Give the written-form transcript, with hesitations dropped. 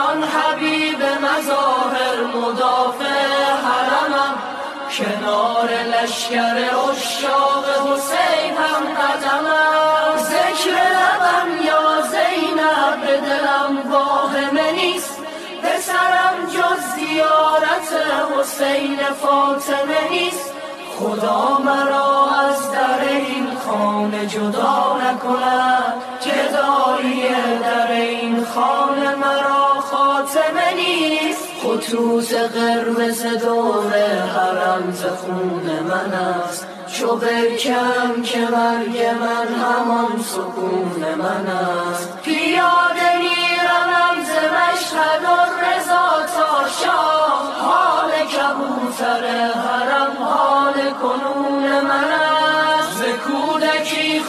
آن حبیب مظاهر مدافع حرمم، کنار لشکر عشاق حسین هم قدمم. ذکر لبم یا زینب به دلم واهمه نیست، پسرم جز زیارت حسین فاطمه نیست. خدا مرا از در این خانه جدا نکند، جدایی در این خانه مرا خاتمه نیست. خطوط قرمز دور حرم ز خون من است، چو بکم که مرگ من همان سکون من است. پیاده میروم ز مشهد الرضا تا شاه، حال کبوتر حرم حال کنون من است. ز کودکی